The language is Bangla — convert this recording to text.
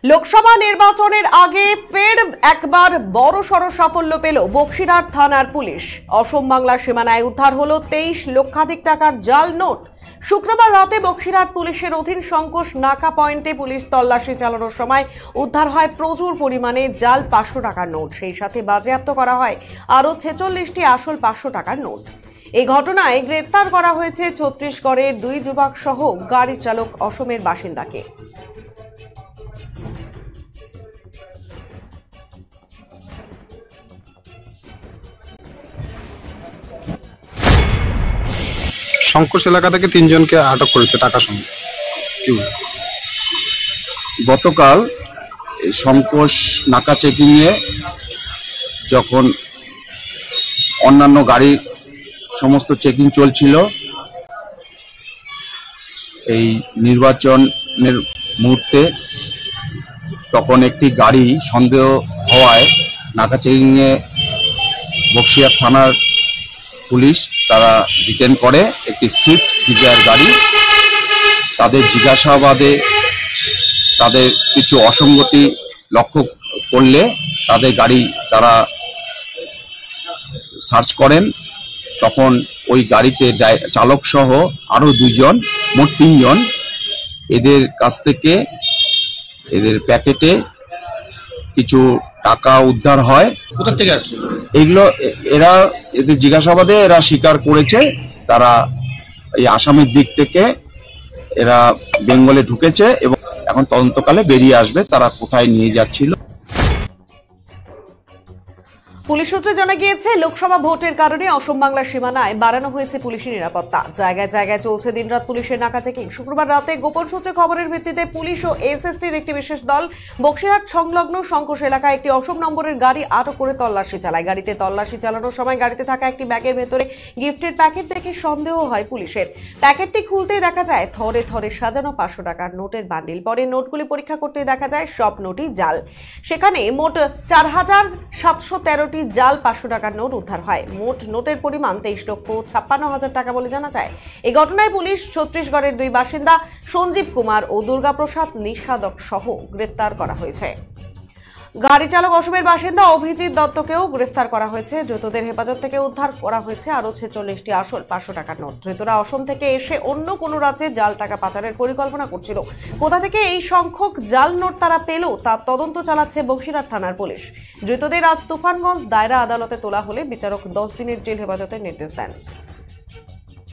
লোকসভা নির্বাচনের আগে ফের একবার বড়সড় সাফল্য পেল বক্সিরহাট থানার পুলিশ। অসম বাংলা সীমানায় উদ্ধার হলো 23 লক্ষাধিক টাকার জাল নোট। শুক্রবার রাতে বক্সিরহাট পুলিশের অধীন সংকোষ নাকা পয়েন্টে পুলিশ তল্লাশি চালানোর সময় উদ্ধার হয় প্রচুর পরিমাণে জাল 500 টাকার নোট। সেই সাথে বাজেয়াপ্ত করা হয় আরও 46টি আসল 500 টাকার নোট। এই ঘটনায় গ্রেপ্তার করা হয়েছে ছত্তিশগড়ের 2 যুবক সহ গাড়ি চালক অসমের বাসিন্দাকে। সংকোষ এলাকা থেকে 3 জনকে আটক করেছে টাকা সঙ্গে। গতকাল সংকোষ নাকা চেকিং এ যখন অন্যান্য গাড়ির সমস্ত চেকিং চলছিল, এই নির্বাচনের মুহূর্তে তখন একটি গাড়ি সন্দেহ হওয়ায় নাকা চেকিং এ বক্সিরহাট থানার পুলিশ তারা ডিটেন করে একটি সুইফট ডিজায়ার গাড়ি। তাদের জিজ্ঞাসাবাদে তাদের কিছু অসঙ্গতি লক্ষ্য করলে তাদের গাড়ি তারা সার্চ করেন। তখন ওই গাড়িতে চালক সহ আরো 2 জন, মোট 3 জন, এদের কাছ থেকে এদের প্যাকেটে কিছু টাকা উদ্ধার হয়। কোথা থেকে আসছে এইগুলো এদের জিজ্ঞাসাবাদে এরা স্বীকার করেছে তারা এই আসামের দিক থেকে এরা বেঙ্গলে ঢুকেছে এবং এখন তদন্তকালে বেরিয়ে আসবে তারা কোথায় নিয়ে যাচ্ছিল। পুলিশ সূত্রে জানা গিয়েছে, লোকসভা ভোটের কারণে অসম বাংলা সীমানায় বাড়ানো হয়েছে পুলিশি নিরাপত্তা। জায়গায় জায়গায় চলছে দিনরাত পুলিশের নাকা চেকিং। শুক্রবার রাতে গোপন সূত্রে খবরের ভিত্তিতে পুলিশ ও এসএসটির একটি বিশেষ দল বক্সিরহাট সংলগ্ন সংকোষ এলাকায় একটি অসম নম্বরের গাড়ি আটক করে তল্লাশি চালায়। গাড়িতে তল্লাশি চালানোর সময় গাড়িতে থাকা একটি ব্যাগের ভেতরে গিফটের প্যাকেট দেখে সন্দেহ হয় পুলিশের। প্যাকেটটি খুলতেই দেখা যায় থরে থরে সাজানো 500 টাকার নোটের বান্ডিল। পরে নোটগুলি পরীক্ষা করতে দেখা যায় সব নোটই জাল। সেখানে মোট 4713টি জাল 500 টাকার নোট উদ্ধার হয়। মোট নোটের পরিমাণ 23,56,000 টাকা বলে জানা যায়। এই ঘটনায় পুলিশ ছত্তিশগড়ের 2 বাসিন্দা সঞ্জীব কুমার ও দুর্গা প্রসাদ নিষাদক সহ গ্রেফতার করা হয়েছে। গাড়ি চালক অসমের বাসিন্দা অভিজিৎ দত্তকেও গ্রেফতার করা হয়েছে। ধৃতদের হেফাজত থেকে উদ্ধার করা হয়েছে আরও 46টি আসল 500 টাকার নোট। ধৃতরা অসম থেকে এসে অন্য কোনো রাজ্যে জাল টাকা পাচারের পরিকল্পনা করছিল। কোথা থেকে এই সংখ্যক জাল নোট তারা পেল তার তদন্ত চালাচ্ছে বক্সিরহাট থানার পুলিশ। ধৃতদের আজ তুফানগঞ্জ দায়রা আদালতে তোলা হলে বিচারক 10 দিনের জেল হেফাজতের নির্দেশ দেন।